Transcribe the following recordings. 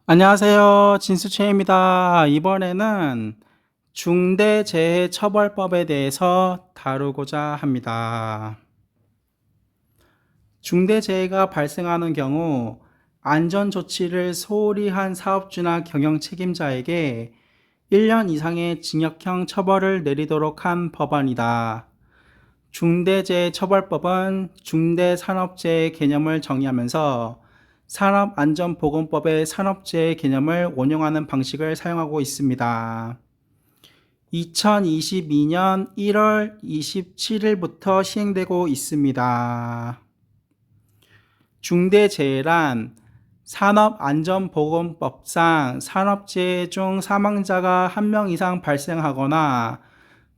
안녕하세요. 진수채입니다. 이번에는 중대재해처벌법에 대해서 다루고자 합니다. 중대재해가 발생하는 경우 안전조치를 소홀히 한 사업주나 경영 책임자에게 1년 이상의 징역형 처벌을 내리도록 한 법안이다. 중대재해처벌법은 중대산업재해 개념을 정의하면서 산업안전보건법의 산업재해 개념을 원용하는 방식을 사용하고 있습니다. 2022년 1월 27일부터 시행되고 있습니다. 중대재해란 산업안전보건법상 산업재해 중 사망자가 1명 이상 발생하거나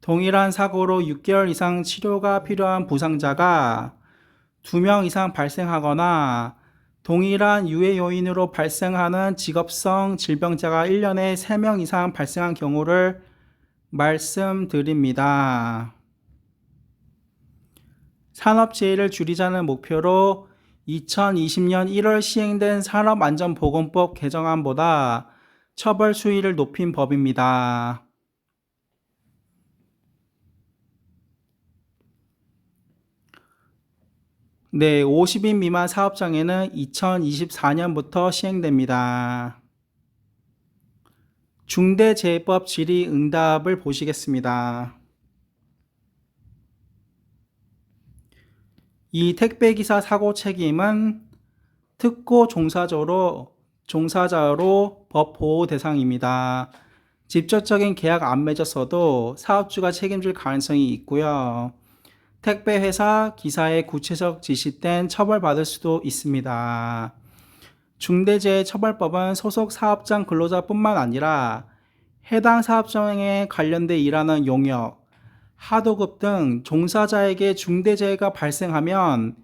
동일한 사고로 6개월 이상 치료가 필요한 부상자가 2명 이상 발생하거나 동일한 유해 요인으로 발생하는 직업성 질병자가 1년에 3명 이상 발생한 경우를 말씀드립니다. 산업재해를 줄이자는 목표로 2020년 1월 시행된 산업안전보건법 개정안보다 처벌 수위를 높인 법입니다. 네, 50인 미만 사업장에는 2024년부터 시행됩니다. 중대재해법 질의응답을 보시겠습니다. 이 택배기사 사고 책임은 특고 종사자로 법 보호 대상입니다. 직접적인 계약 안 맺었어도 사업주가 책임질 가능성이 있고요. 택배회사 기사의 구체적 지시 땐 처벌받을 수도 있습니다. 중대재해처벌법은 소속 사업장 근로자뿐만 아니라 해당 사업장에 관련돼 일하는 용역, 하도급 등 종사자에게 중대재해가 발생하면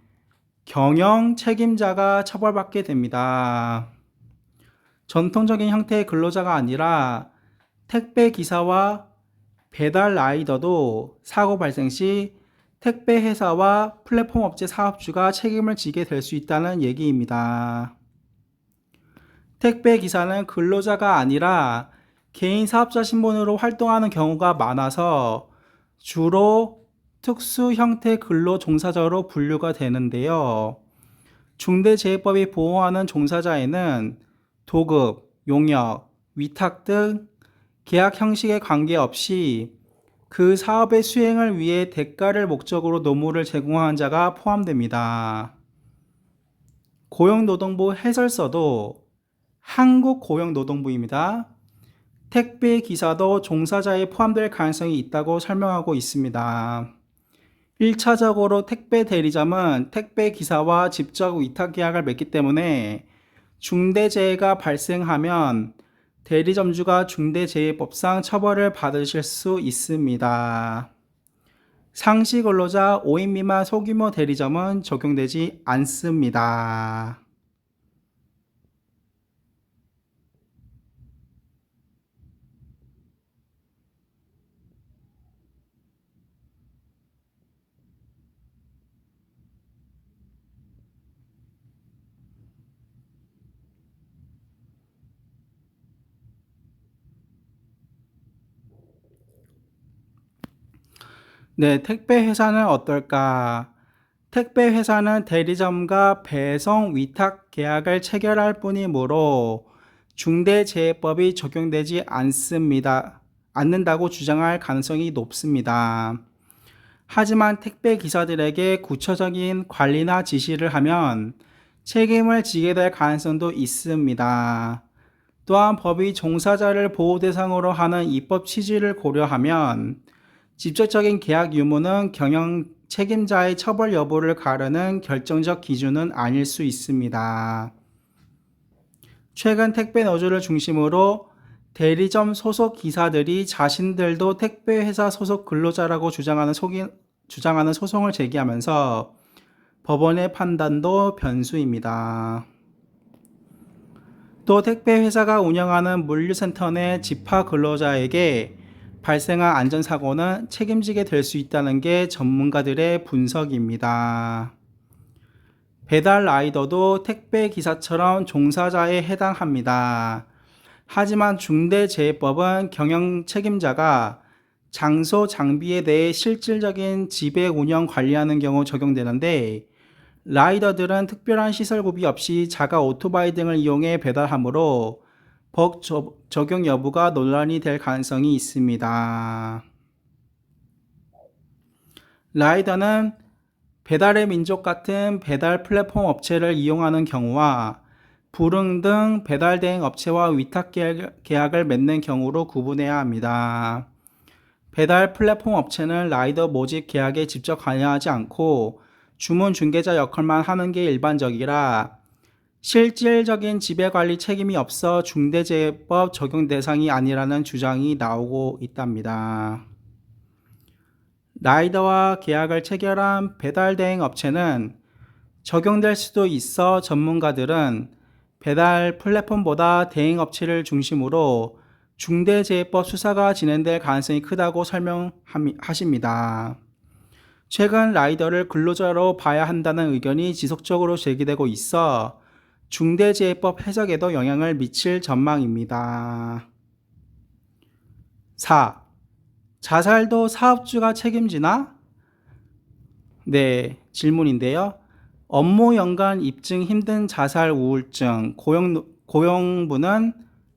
경영 책임자가 처벌받게 됩니다. 전통적인 형태의 근로자가 아니라 택배 기사와 배달 라이더도 사고 발생 시 택배 회사와 플랫폼 업체 사업주가 책임을 지게 될 수 있다는 얘기입니다. 택배 기사는 근로자가 아니라 개인 사업자 신분으로 활동하는 경우가 많아서 주로 특수 형태 근로 종사자로 분류가 되는데요. 중대재해법이 보호하는 종사자에는 도급, 용역, 위탁 등 계약 형식에 관계없이 그 사업의 수행을 위해 대가를 목적으로 노무를 제공한 자가 포함됩니다. 고용노동부 해설서도 한국고용노동부입니다. 택배 기사도 종사자에 포함될 가능성이 있다고 설명하고 있습니다. 1차적으로 택배 대리점은 택배 기사와 직접 위탁 계약을 맺기 때문에 중대재해가 발생하면 대리점주가 중대재해법상 처벌을 받으실 수 있습니다. 상시 근로자 5인 미만 소규모 대리점은 적용되지 않습니다. 네, 택배 회사는 어떨까? 택배 회사는 대리점과 배송 위탁 계약을 체결할 뿐이므로 중대재해법이 적용되지 않는다고 주장할 가능성이 높습니다. 하지만 택배 기사들에게 구체적인 관리나 지시를 하면 책임을 지게 될 가능성도 있습니다. 또한 법이 종사자를 보호 대상으로 하는 입법 취지를 고려하면 직접적인 계약 유무는 경영 책임자의 처벌 여부를 가르는 결정적 기준은 아닐 수 있습니다. 최근 택배 노조를 중심으로 대리점 소속 기사들이 자신들도 택배회사 소속 근로자라고 주장하는 소송을 제기하면서 법원의 판단도 변수입니다. 또 택배회사가 운영하는 물류센터 내 집화 근로자에게 발생한 안전사고는 책임지게 될 수 있다는 게 전문가들의 분석입니다. 배달 라이더도 택배 기사처럼 종사자에 해당합니다. 하지만 중대재해법은 경영 책임자가 장소 장비에 대해 실질적인 지배 운영 관리하는 경우 적용되는데, 라이더들은 특별한 시설 구비 없이 자가 오토바이 등을 이용해 배달하므로 법 적용 여부가 논란이 될 가능성이 있습니다. 라이더는 배달의 민족 같은 배달 플랫폼 업체를 이용하는 경우와 불응 등 배달 대행 업체와 위탁 계약을 맺는 경우로 구분해야 합니다. 배달 플랫폼 업체는 라이더 모집 계약에 직접 관여하지 않고 주문 중개자 역할만 하는 게 일반적이라 실질적인 지배관리 책임이 없어 중대재해법 적용 대상이 아니라는 주장이 나오고 있답니다. 라이더와 계약을 체결한 배달 대행 업체는 적용될 수도 있어 전문가들은 배달 플랫폼보다 대행 업체를 중심으로 중대재해법 수사가 진행될 가능성이 크다고 설명하십니다. 최근 라이더를 근로자로 봐야 한다는 의견이 지속적으로 제기되고 있어 중대재해법 해석에도 영향을 미칠 전망입니다. 4. 자살도 사업주가 책임지나? 네, 질문인데요. 업무 연관 입증 힘든 자살 우울증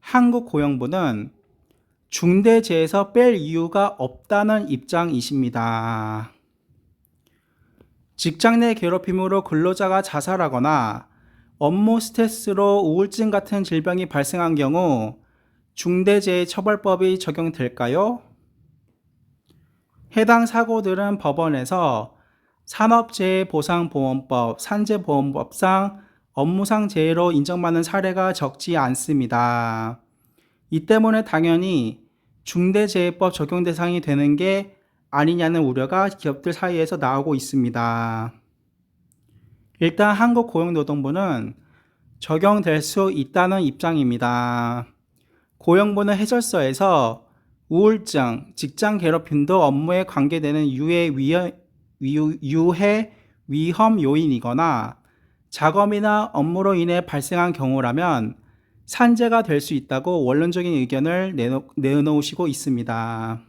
한국 고용부는 중대재해에서 뺄 이유가 없다는 입장이십니다. 직장 내 괴롭힘으로 근로자가 자살하거나 업무 스트레스로 우울증 같은 질병이 발생한 경우 중대재해처벌법이 적용될까요? 해당 사고들은 법원에서 산업재해보상보험법, 산재보험법상 업무상 재해로 인정받는 사례가 적지 않습니다. 이 때문에 당연히 중대재해법 적용 대상이 되는 게 아니냐는 우려가 기업들 사이에서 나오고 있습니다. 일단 한국고용노동부는 적용될 수 있다는 입장입니다. 고용부는 해설서에서 우울증, 직장 괴롭힘도 업무에 관계되는 유해 위험 요인이거나 작업이나 업무로 인해 발생한 경우라면 산재가 될 수 있다고 원론적인 의견을 내놓으시고 있습니다.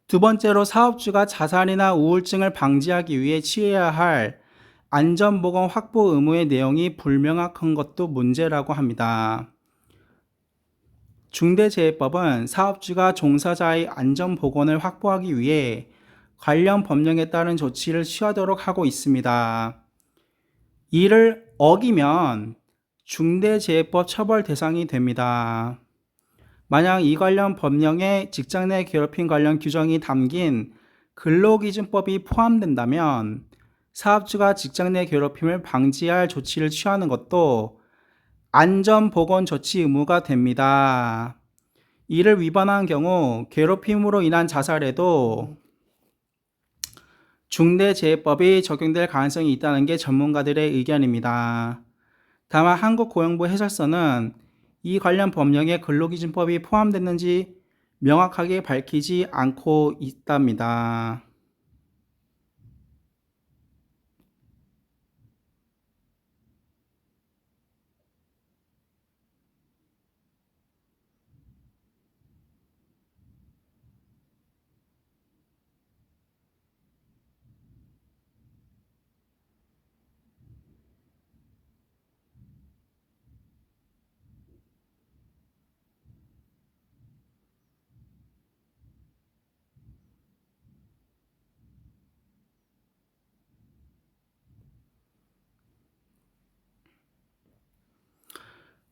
두 번째로 사업주가 자살이나 우울증을 방지하기 위해 취해야 할 안전보건 확보 의무의 내용이 불명확한 것도 문제라고 합니다. 중대재해법은 사업주가 종사자의 안전보건을 확보하기 위해 관련 법령에 따른 조치를 취하도록 하고 있습니다. 이를 어기면 중대재해법 처벌 대상이 됩니다. 만약 이 관련 법령에 직장 내 괴롭힘 관련 규정이 담긴 근로기준법이 포함된다면 사업주가 직장 내 괴롭힘을 방지할 조치를 취하는 것도 안전보건 조치 의무가 됩니다. 이를 위반한 경우 괴롭힘으로 인한 자살에도 중대재해법이 적용될 가능성이 있다는 게 전문가들의 의견입니다. 다만 한국고용부 해설서는 이 관련 법령에 근로기준법이 포함됐는지 명확하게 밝히지 않고 있답니다.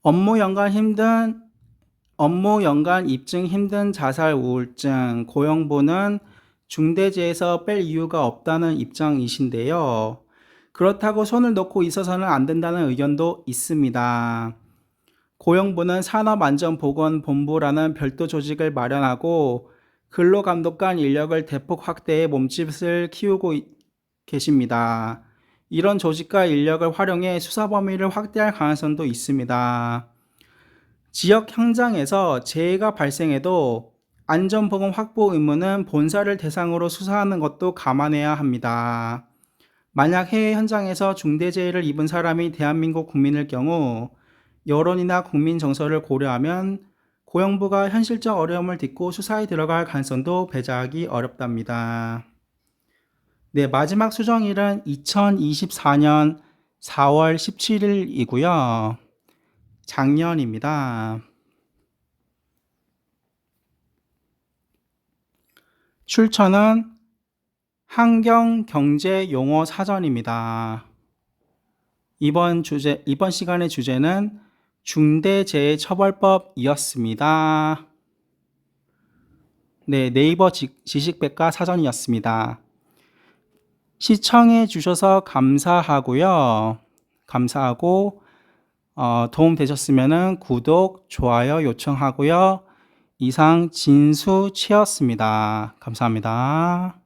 업무 연관 입증 힘든 자살 우울증 고용부는 중대재해에서 뺄 이유가 없다는 입장이신데요. 그렇다고 손을 놓고 있어서는 안 된다는 의견도 있습니다. 고용부는 산업안전보건본부라는 별도 조직을 마련하고 근로감독관 인력을 대폭 확대해 몸집을 키우고 계십니다. 이런 조직과 인력을 활용해 수사 범위를 확대할 가능성도 있습니다. 지역 현장에서 재해가 발생해도 안전보건 확보 의무는 본사를 대상으로 수사하는 것도 감안해야 합니다. 만약 해외 현장에서 중대재해를 입은 사람이 대한민국 국민일 경우 여론이나 국민 정서를 고려하면 고용부가 현실적 어려움을 딛고 수사에 들어갈 가능성도 배제하기 어렵답니다. 네, 마지막 수정일은 2024년 4월 17일이고요. 작년입니다. 출처는 환경경제용어사전입니다. 이번 시간의 주제는 중대재해처벌법이었습니다. 네, 네이버 지식백과 사전이었습니다. 시청해 주셔서 감사하고요. 감사하고 도움 되셨으면 구독, 좋아요 요청하고요. 이상 진수치였습니다. 감사합니다.